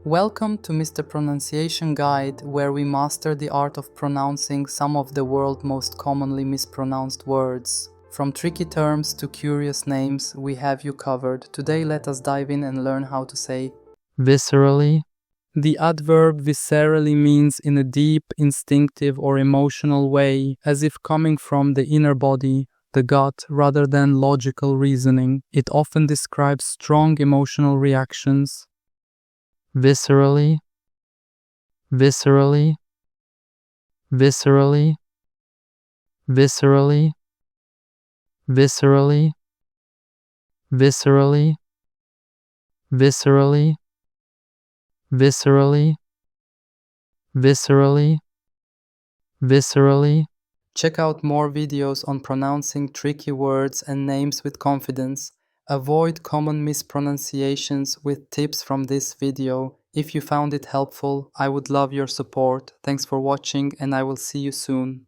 Welcome to Mr. Pronunciation Guide, where we master the art of pronouncing some of the world's most commonly mispronounced words. From tricky terms to curious names, we have you covered. Today let us dive in and learn how to say viscerally. The adverb viscerally means in a deep, instinctive or emotional way, as if coming from the inner body, the gut, rather than logical reasoning. It often describes strong emotional reactions. Viscerally, viscerally, viscerally, viscerally, viscerally, viscerally, viscerally, viscerally, viscerally, viscerally. Check out more videos on pronouncing tricky words and names with confidence. Avoid common mispronunciations with tips from this video. If you found it helpful, I would love your support. Thanks for watching and I will see you soon.